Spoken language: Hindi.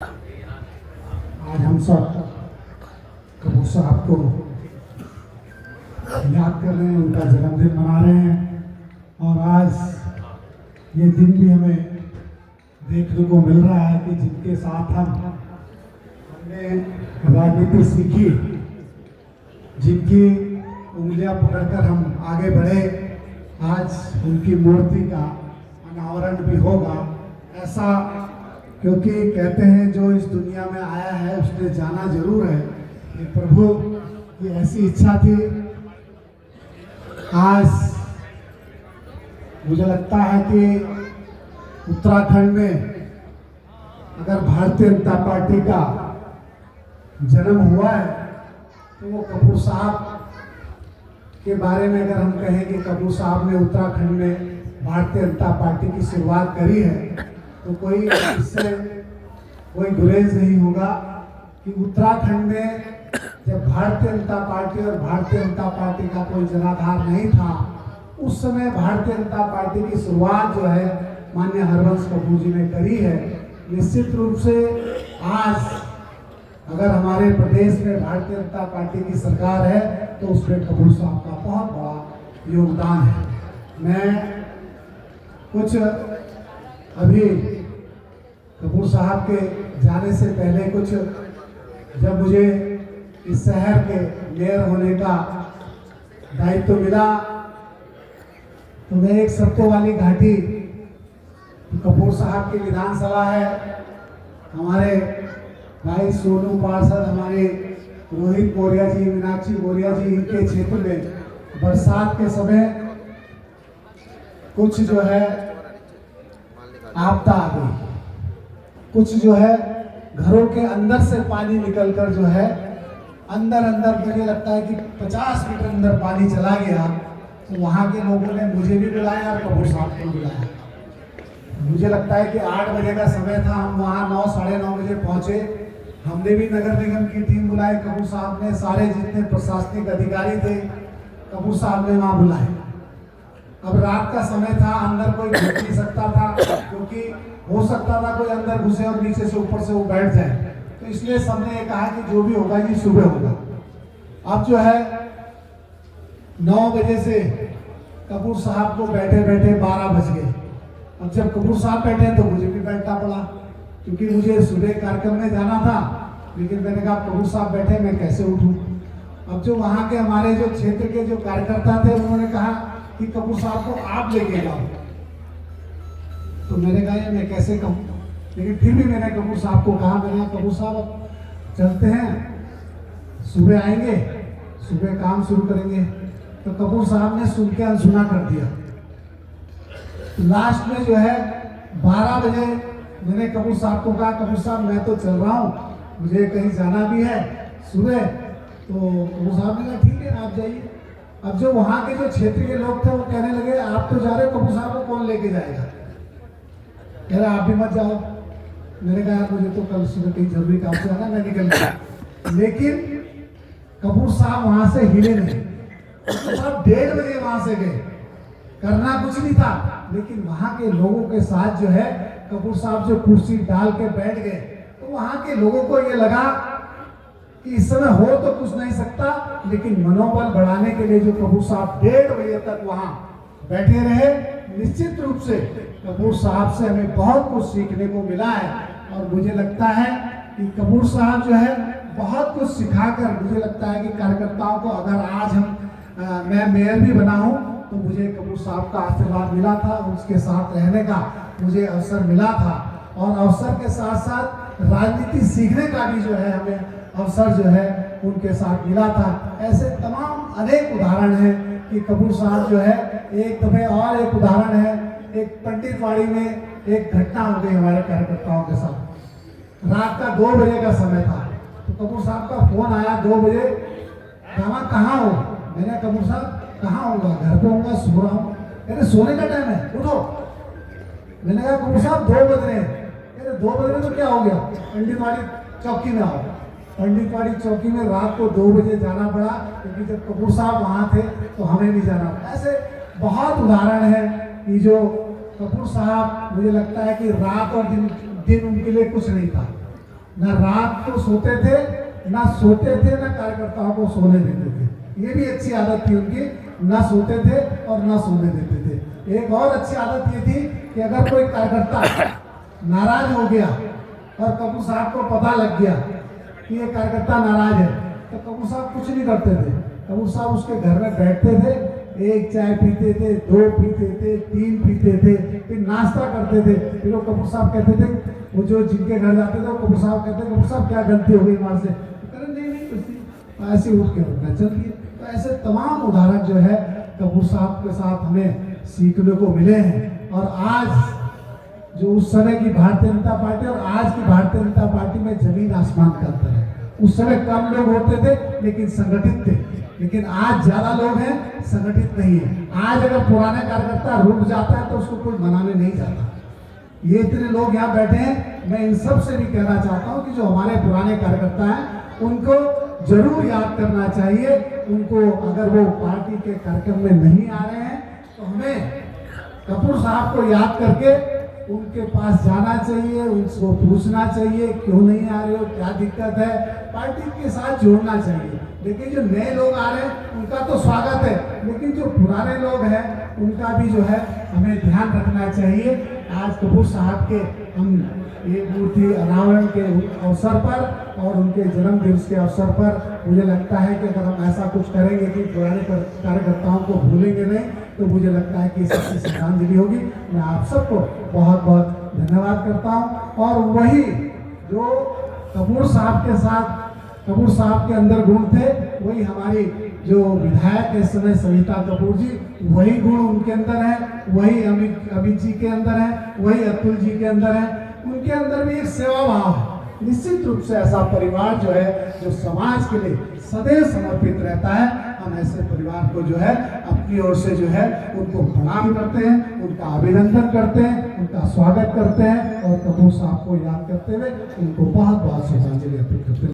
आज हम सब कपूर साहब को याद कर रहे हैं, उनका जन्मदिन मना रहे हैं। और आज ये दिन भी हमें देखने को मिल रहा है कि जिनके साथ हमने राजनीति सीखी, जिनकी उंगलियां पकड़कर हम आगे बढ़े, आज उनकी मूर्ति का अनावरण भी होगा। ऐसा क्योंकि कहते हैं जो इस दुनिया में आया है उसने जाना जरूर है। कि प्रभु की ऐसी इच्छा थी। आज मुझे लगता है कि उत्तराखंड में अगर भारतीय जनता पार्टी का जन्म हुआ है तो वो कपूर साहब के बारे में अगर हम कहें कि कपूर साहब ने उत्तराखंड में भारतीय जनता पार्टी की शुरुआत करी है तो कोई इससे कोई गुरेज नहीं होगा कि उत्तराखंड में जब भारतीय जनता पार्टी और भारतीय जनता पार्टी का कोई जनाधार नहीं था, उस समय भारतीय जनता पार्टी की शुरुआत जो है माननीय हरबंश कपूर जी ने करी है। निश्चित रूप से आज अगर हमारे प्रदेश में भारतीय जनता पार्टी की सरकार है तो उसमें कपूर साहब का बहुत बड़ा योगदान है। मैं कुछ अभी कपूर साहब के जाने से पहले कुछ जब मुझे इस शहर के मेयर होने का दायित्व मिला तो मैं एक सत्तो वाली घाटी, कपूर साहब की विधानसभा है, हमारे भाई सोनू पार्षद, हमारे रोहित मौर्य जी, मीनाक्षी मौर्य जी, इनके क्षेत्र में बरसात के समय कुछ जो है आपदा आ गई। कुछ जो है घरों के अंदर से पानी निकलकर जो है अंदर मुझे लगता है कि 50 मीटर अंदर पानी चला गया। तो वहाँ के लोगों ने मुझे भी बुलाया और कपूर साहब को बुलाया। मुझे लगता है कि 8 बजे का समय था, हम वहाँ 9 साढ़े 9 बजे पहुँचे। हमने भी नगर निगम की टीम बुलाई, कपूर साहब ने सारे जितने प्रशासनिक अधिकारी थे कपूर साहब ने वहाँ बुलाए। अब रात का समय था, अंदर कोई घुस नहीं सकता था क्योंकि हो सकता था कोई अंदर घुसे और नीचे से ऊपर से वो बैठ जाए। तो इसलिए सबने ये कहा कि जो भी होगा ये सुबह होगा। अब जो है 9 बजे से कपूर साहब को बैठे बैठे 12 बज गए। अब जब कपूर साहब बैठे तो मुझे भी बैठना पड़ा क्योंकि मुझे सुबह कार्यक्रम में जाना था। लेकिन मैंने कहा कपूर साहब बैठे, मैं कैसे उठूं। अब जो वहाँ के हमारे जो क्षेत्र के जो कार्यकर्ता थे उन्होंने कहा कि कपूर साहब को आप लेके जाओ। तो मैंने कहा ये मैं कैसे कहूँ, लेकिन फिर भी मैंने कपूर साहब को कहा, मैंने कहा कपूर साहब चलते हैं, सुबह आएंगे, सुबह काम शुरू करेंगे। तो कपूर साहब ने सुन के अनसुना कर दिया। लास्ट में जो है 12 बजे मैंने कपूर साहब को कहा कपूर साहब मैं तो चल रहा हूँ, मुझे कहीं जाना भी है सुबह। तो कपूर साहब ने कहा ठीक है आप जाइए। अब जो वहाँ के जो क्षेत्र के लोग थे वो कहने लगे आप तो जा रहे हो, कपूर साहब को कौन लेके जाएगा। कह रहा आप भी मत जाओ। मैंने कहा मुझे तो कल सुबह कहीं जरूरी काम से आना, मैं निकल गया। लेकिन कपूर साहब वहां से हिले नहीं। साहब 1:30 बजे वहां से गए, करना कुछ नहीं था, लेकिन वहां के लोगों के साथ जो है कपूर साहब जो कुर्सी डाल के बैठ गए तो वहां के लोगों को ये लगा कि इस समय हो तो कुछ नहीं सकता, लेकिन मनोबल बढ़ाने के लिए जो कपूर साहब 1:30 बजे तक वहां बैठे रहे। निश्चित रूप से कपूर साहब से हमें बहुत कुछ सीखने को मिला है। और मुझे लगता है कि कपूर साहब जो है बहुत कुछ सिखाकर, मुझे लगता है कि कार्यकर्ताओं को अगर आज मैं मेयर भी बना हूं तो मुझे कपूर साहब का आशीर्वाद मिला था, उसके साथ रहने का मुझे अवसर मिला था। और अवसर के साथ साथ राजनीति सीखने का भी जो है हमें अवसर जो है उनके साथ मिला था। ऐसे तमाम अनेक उदाहरण हैं कि कपूर साहब जो है एक दफे और एक उदाहरण है, एक पंडितवाड़ी में एक घटना हो गई हमारे कार्यकर्ताओं के साथ। रात का 2 बजे का समय था तो कपूर साहब का फोन आया 2 बजे, कहा कहाँ हो। मैंने कपूर साहब कहाँ होगा, घर पे होगा, सो रहा हूँ। कहते सोने का टाइम है उठो। मैंने कहा कपूर साहब 2 बज रहे हैं। कहते 2 बज रहे तो क्या हो गया, पंडितवाड़ी चौकी में आओ। पंडितवाड़ी चौकी में रात को 2 बजे जाना पड़ा क्योंकि जब कपूर साहब वहाँ थे तो हमें भी जाना पड़ा। ऐसे बहुत उदाहरण है कि जो कपूर साहब, मुझे लगता है कि रात और दिन उनके लिए कुछ नहीं था। ना रात को सोते थे, ना सोते थे, ना कार्यकर्ताओं को सोने देते थे। ये भी अच्छी आदत थी उनकी, ना सोते थे और ना सोने देते थे। एक और अच्छी आदत ये थी कि अगर कोई कार्यकर्ता नाराज हो गया और कपूर साहब को पता लग गया कि ये कार्यकर्ता नाराज है, तो कपूर साहब कुछ नहीं करते थे। कपूर साहब उसके घर में बैठते थे, एक चाय पीते थे, दो पीते थे, तीन पीते थे, फिर नाश्ता करते थे। फिर वो कपूर साहब कहते थे, वो जो जिनके घर जाते थे, वो कपूर साहब कहते थे, कपूर साहब क्या गलती हो गई वहां से? नहीं कुछ ऐसे उठ के रुकना चलिए। तो ऐसे तमाम उदाहरण जो है कपूर साहब के साथ हमें सीखने को मिले हैं। और आज जो उस समय की भारतीय जनता पार्टी और आज की भारतीय जनता पार्टी में जमीन आसमान का अंतर है। उस समय कम लोग होते थे लेकिन संगठित थे, लेकिन आज ज्यादा लोग हैं, संगठित नहीं है। आज अगर पुराने कार्यकर्ता रुक जाता है तो उसको कोई मनाने नहीं जाता। ये इतने लोग यहाँ बैठे हैं, मैं इन सब से भी कहना चाहता हूँ कि जो हमारे पुराने कार्यकर्ता हैं उनको जरूर याद करना चाहिए। उनको अगर वो पार्टी के कार्यक्रम में नहीं आ रहे हैं तो हमें कपूर साहब को याद करके उनके पास जाना चाहिए, उनको पूछना चाहिए क्यों नहीं आ रहे हो, क्या दिक्कत है, पार्टी के साथ जोड़ना चाहिए। लेकिन जो नए लोग आ रहे हैं उनका तो स्वागत है, लेकिन जो पुराने लोग हैं उनका भी जो है हमें ध्यान रखना चाहिए। आज कपूर साहब के हम ये मूर्ति अनावरण के अवसर पर और उनके जन्म दिवस के अवसर पर मुझे लगता है कि अगर हम ऐसा कुछ करेंगे कि पुराने कार्यकर्ताओं को भूलेंगे नहीं, तो मुझे लगता है कि इसकी श्रद्धांजलि होगी। मैं आप सबको बहुत बहुत धन्यवाद करता हूँ। और वही जो कपूर साहब के साथ कपूर साहब के अंदर गुण थे, वही हमारी जो विधायक इस समय सविता कपूर जी, वही गुण उनके अंदर है, वही अमित जी के अंदर है, वही अतुल जी के अंदर है। उनके अंदर भी एक सेवा भाव है। निश्चित रूप से ऐसा परिवार जो है जो समाज के लिए सदैव समर्पित रहता है। हम ऐसे परिवार को जो है अपनी ओर से जो है उनको प्रणाम करते हैं, उनका अभिनंदन करते हैं, उनका स्वागत करते हैं और कपूर साहब को याद करते हुए उनको बहुत बहुत श्रद्धांजलि अर्पित करते हैं।